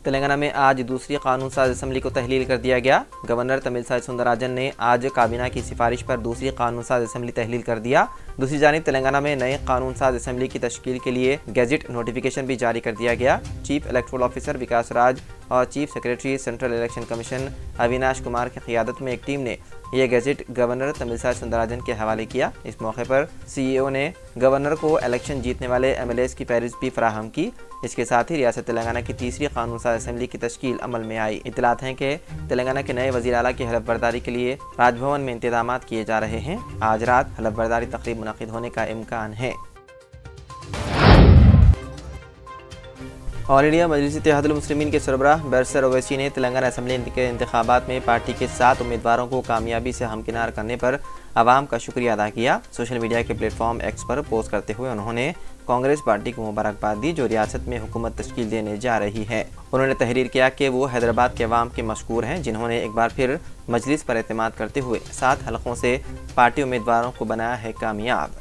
तेलंगाना में आज दूसरी कानून साज असम्बली को तहलील कर दिया गया। गवर्नर तमिलसाई सुंदरराजन ने आज काबीना की सिफारिश पर दूसरी कानून साज असम्बली तहलील कर दिया। दूसरी जानिब तेलंगाना में नए कानून साज असम्बली की तश्कील के लिए गैजेट नोटिफिकेशन भी जारी कर दिया गया। चीफ इलेक्टोरल ऑफिसर विकास राज और chief secretary central election commission Avinash Kumar की क़ियादत में एक टीम ने यह गैजेट गवर्नर तमिलसाई सुंदरराजन के हवाले किया। इस मौके पर CEO ने गवर्नर को इलेक्शन जीतने वाले MLAs की फहरिस्त भी फराहम की। इसके साथ ही रियासत तेलंगाना की तीसरी कानून साज असम्बली की तश्कील अमल में आई। इत्तलात हैं कि तेलंगाना के नए वज़ीर आला की हलफ बर्दारी के लिए राजभवन में इंतजामात किए जा रहे हैं। आज रात हलफ बर्दारी तकरीब मुनक़िद होने का इम्कान है। ऑल इंडिया मजलिस इत्तेहादुल मुस्लिमीन के सरबराह बैरिस्टर ओवैसी ने तेलंगाना असम्बली के इंतखाबात में पार्टी के 7 उम्मीदवारों को कामयाबी से हमकिनार करने पर आवाम का शुक्रिया अदा किया। सोशल मीडिया के प्लेटफॉर्म एक्स पर पोस्ट करते हुए उन्होंने कांग्रेस पार्टी को मुबारकबाद दी जो रियासत में हुकूमत तश्कील देने जा रही है। उन्होंने तहरीर किया कि वो हैदराबाद के अवाम के मशकूर हैं जिन्होंने एक बार फिर मजलिस पर एतमाद करते हुए 7 हलकों से पार्टी उम्मीदवारों को बनाया है कामयाब।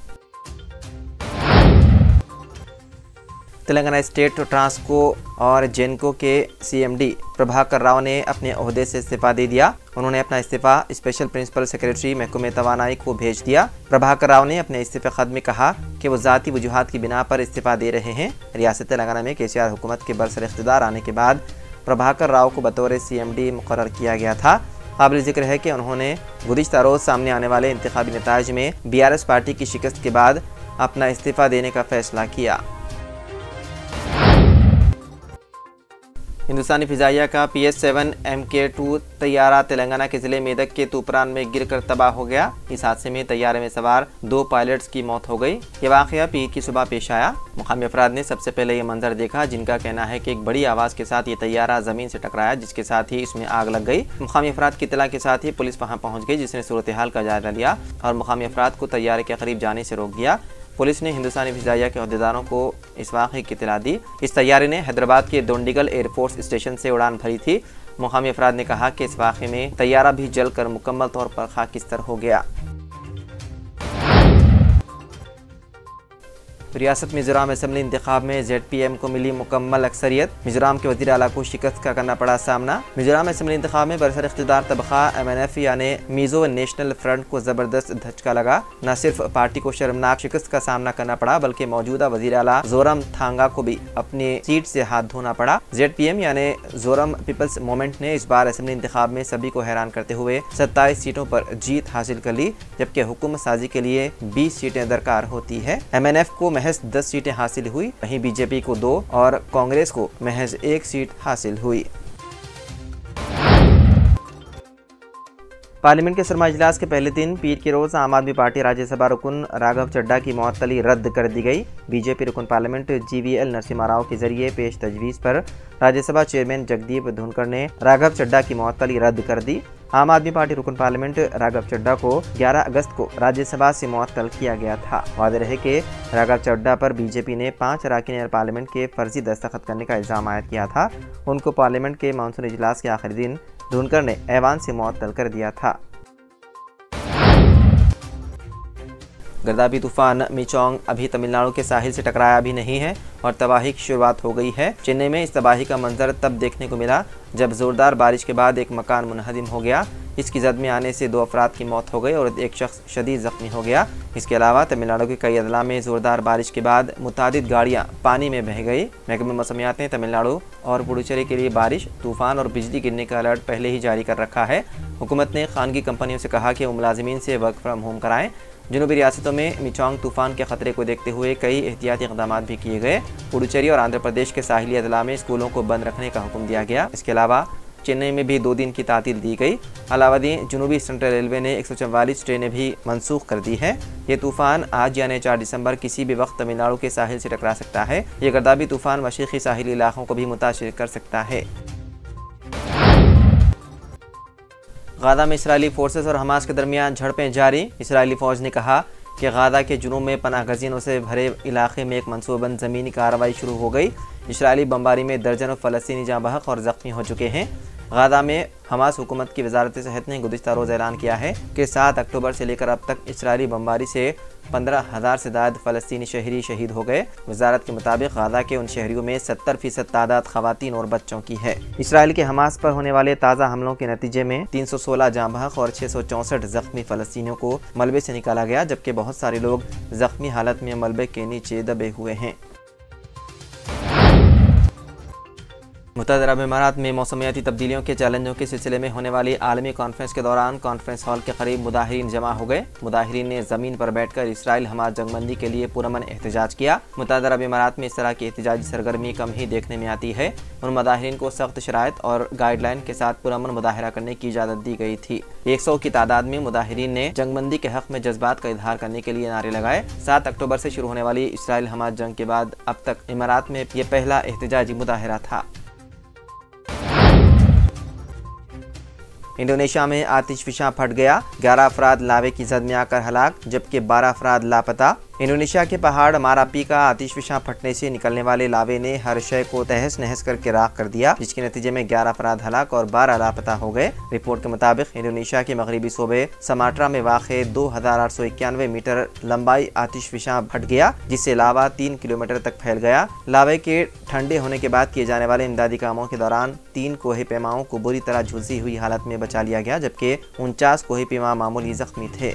तेलंगाना स्टेट ट्रांसको और जेनको के CMD प्रभाकर राव ने अपने ओहदे से इस्तीफ़ा दे दिया। उन्होंने अपना इस्तीफ़ा स्पेशल प्रिंसिपल सेक्रेटरी महकमे तवानाई को भेज दिया। प्रभाकर राव ने अपने इस्तीफ़े खत में कहा कि वो ज़ाती वजूहात की बिना पर इस्तीफ़ा दे रहे हैं। रियासत तेलंगाना में KCR हुकूमत के बरसर इख्तिदार आने के बाद प्रभाकर राव को बतौर CMD मुकर्रर किया गया था। काबिल ज़िक्र है कि उन्होंने गुज़िश्ता रोज़ सामने आने वाले इंतखाबी नताइज में BRS पार्टी की शिकस्त के बाद अपना इस्तीफ़ा देने का फैसला किया। हिंदुस्तानी फ़िज़ाइया का PS7 MK2 तैयारा तेलंगाना के ज़िले मेदक के तूपरान में गिरकर तबाह हो गया। इस हादसे में तैयारे में सवार 2 पायलट्स की मौत हो गई। ये वाक़या पीर की सुबह पेश आया। मुक़ामी अफराद ने सबसे पहले ये मंजर देखा जिनका कहना है कि एक बड़ी आवाज़ के साथ ये तैयारा ज़मीन से टकराया जिसके साथ ही इसमें आग लग गई। मुक़ामी अफराद की इत्तला के साथ ही पुलिस वहाँ पहुँच गई जिसने सूरत हाल का जायज़ा लिया और मुक़ामी अफराद को तैयारे के करीब जाने से रोक दिया। पुलिस ने हिंदुस्तानी फ़िज़ाइया के अहदेदारों को इस वाक़े की इत्तला दी। इस तैयारे ने हैदराबाद के दोंडिगल एयरफोर्स स्टेशन से उड़ान भरी थी। मुक़ामी अफराद ने कहा कि इस वाक़े में तैयारा भी जलकर मुकम्मल तौर पर खाकिस्तर हो गया। रियासत मिज़ोरम असम्बली इंतखाब में ZPM को मिली मुकम्मल अक्सरियत। मिज़ोरम के वज़ीर आला को शिकस्त का करना पड़ा सामना। मिज़ोरम असम्बली इंतखाब में बरसर इख्तिदार तबक़ा MNF यानी मिज़ो नेशनल फ्रंट को ज़बरदस्त धचका लगा। न सिर्फ पार्टी को शर्मनाक शिकस्त का सामना करना पड़ा बल्कि मौजूदा वज़ीर आला ज़ोरम थांगा को भी अपनी सीट से हाथ धोना पड़ा। ZPM यानी ज़ोरम पीपल्स मूवमेंट ने इस बार असम्बली इंतखाब में सभी को हैरान करते हुए 27 सीटों पर जीत हासिल कर ली जबकि हुकूमत साजी के लिए 20 सीटें दरकार होती है। MNF को महज 10 सीटें हासिल हुई, वहीं BJP को 2 और कांग्रेस को महज 1 सीट हासिल हुई। पार्लियामेंट के सरमा इजलास के पहले दिन पीर के रोज़ आम आदमी पार्टी राज्यसभा रुकन राघव चड्ढा की मुअत्तली रद्द कर दी गई। BJP रुकन पार्लियामेंट GVL नरसिम्हा राव के जरिए पेश तजवीज़ पर राज्यसभा चेयरमैन जगदीप धुनकर ने राघव चड्ढा की मुअत्तली रद्द कर दी। आम आदमी पार्टी रुकन पार्लियामेंट राघव चड्ढा को 11 अगस्त को राज्यसभा से मुअत्तल किया गया था। वाज़ेह रहे कि राघव चड्ढा पर BJP ने 5 अरकान पार्लियामेंट के फर्जी दस्तखत करने का इल्ज़ाम आयद किया था। उनको पार्लियामेंट के मानसून इजलास के आखिरी दिन धुनकर ने ऐवान से मुअत्तल कर दिया था। गर्दाबी तूफान मिचोंग अभी तमिलनाडु के साहिल से टकराया भी नहीं है और तबाही की शुरुआत हो गई है। चेन्नई में इस तबाही का मंजर तब देखने को मिला जब ज़ोरदार बारिश के बाद एक मकान मुनहदिम हो गया। इसकी जद में आने से 2 अफराद की मौत हो गई और एक शख्स शदीद ज़ख्मी हो गया। इसके अलावा तमिलनाडु के कई अजला में ज़ोरदार बारिश के बाद मुतादिद गाड़ियाँ पानी में बह गई। महकमे मौसमियात ने तमिलनाडु और पुडुचेरी के लिए बारिश, तूफ़ान और बिजली गिरने का अलर्ट पहले ही जारी कर रखा है। हुकूमत ने खानगी कंपनियों से कहा कि वो मुलाजिमीन से वर्क फ्राम होम कराएँ। जनूबी रियासतों में मिचोंग तूफ़ान के ख़तरे को देखते हुए कई एहतियाती इक़दाम भी किए गए। पुडुचेरी और आंध्र प्रदेश के साहिली अजला में स्कूलों को बंद रखने का हुक्म दिया गया। इसके अलावा चेन्नई में भी 2 दिन की तातील दी गई। अलावादीन जनूबी सेंट्रल रेलवे ने 144 ट्रेनें भी मनसूख कर दी है। ये तूफ़ान आज यानी 4 दिसंबर किसी भी वक्त तमिलनाडु के साहिल से टकरा सकता है। ये गर्दाबी तूफ़ान मशरिक़ी साहिली इलाकों को भी मुतासिर कर सकता है। गाज़ा में इसराइली फोर्सेस और हमास के दरमियान झड़पें जारी। इसराइली फ़ौज ने कहा कि गाज़ा के जुनूब में पनाह गज़ीनों से भरे इलाके में एक मनसूबबंद ज़मीनी कार्रवाई शुरू हो गई। इसराइली बमबारी में दर्जनों फ़लस्तीनी जाँ बहक और ज़ख्मी हो चुके हैं। गाजा में हमास हुकूमत की वजारत सेहत ने गुज़िश्ता रोज़ ऐलान किया है कि 7 अक्टूबर से लेकर अब तक इसराइली बमबारी से 15,000 से ज़्यादा फ़लस्तीनी शहरी शहीद हो गए। वजारत के मुताबिक गाजा के उन शहरियों में 70% तादाद ख़वातीन और बच्चों की है। इसराइल के हमास पर होने वाले ताज़ा हमलों के नतीजे में 316 जाँ बहक और 664 ज़ख्मी फ़लस्तीनियों को मलबे से निकाला गया, जबकि बहुत सारे लोग ज़ख्मी हालत में मलबे के नीचे दबे हुए हैं। मुत्तहदा अरब इमारात में मौसमियाती तब्दीलियों के चैलेंजों के सिलसिले में होने वाली आलमी कॉन्फ्रेंस के दौरान कॉन्फ्रेंस हॉल के करीब मुदाहिरीन जमा हो गए। मुदाहिरीन ने ज़मीन पर बैठकर इसराइल हमास जंगबंदी के लिए पुरअमन एहतजाज किया। मुत्तहदा अरब इमारात में इस तरह की एहतजाजी सरगर्मी कम ही देखने में आती है। उन मुदाहिरीन को सख्त शराइत और गाइडलाइन के साथ पुरअमन मुजाहरा करने की इजाज़त दी गई थी। 100 की तादाद में मुदाहिरीन ने जंगबंदी के हक़ में जज्बात का इजहार करने के लिए नारे लगाए। 7 अक्टूबर से शुरू होने वाली इसराइल हमास जंग के बाद अब तक इमारात में यह पहला एहतजाजी मुजाहरा था। इंडोनेशिया में आतिशफिशां फट गया, 11 अफराद लावे की जद में आकर हलाक, जबकि 12 अफराद लापता। इंडोनेशिया के पहाड़ मारापी का आतिशफिशां फटने से निकलने वाले लावे ने हर शय को तहस नहस करके राख कर दिया, जिसके नतीजे में 11 अफराद हलाक और 12 लापता हो गए। रिपोर्ट के मुताबिक इंडोनेशिया के मगरबी सूबे समाट्रा में वाक़े 2891 मीटर लंबाई आतिशफिशां फट गया, जिससे लावा 3 किलोमीटर तक फैल गया। लावे के ठंडे होने के बाद किए जाने वाले इमदादी कामों के दौरान 3 कोहे पैमाओं को बुरी तरह झुलसी हुई हालत में बचा लिया गया, जबकि 49 कोहे पैमा मामूली जख्मी थे।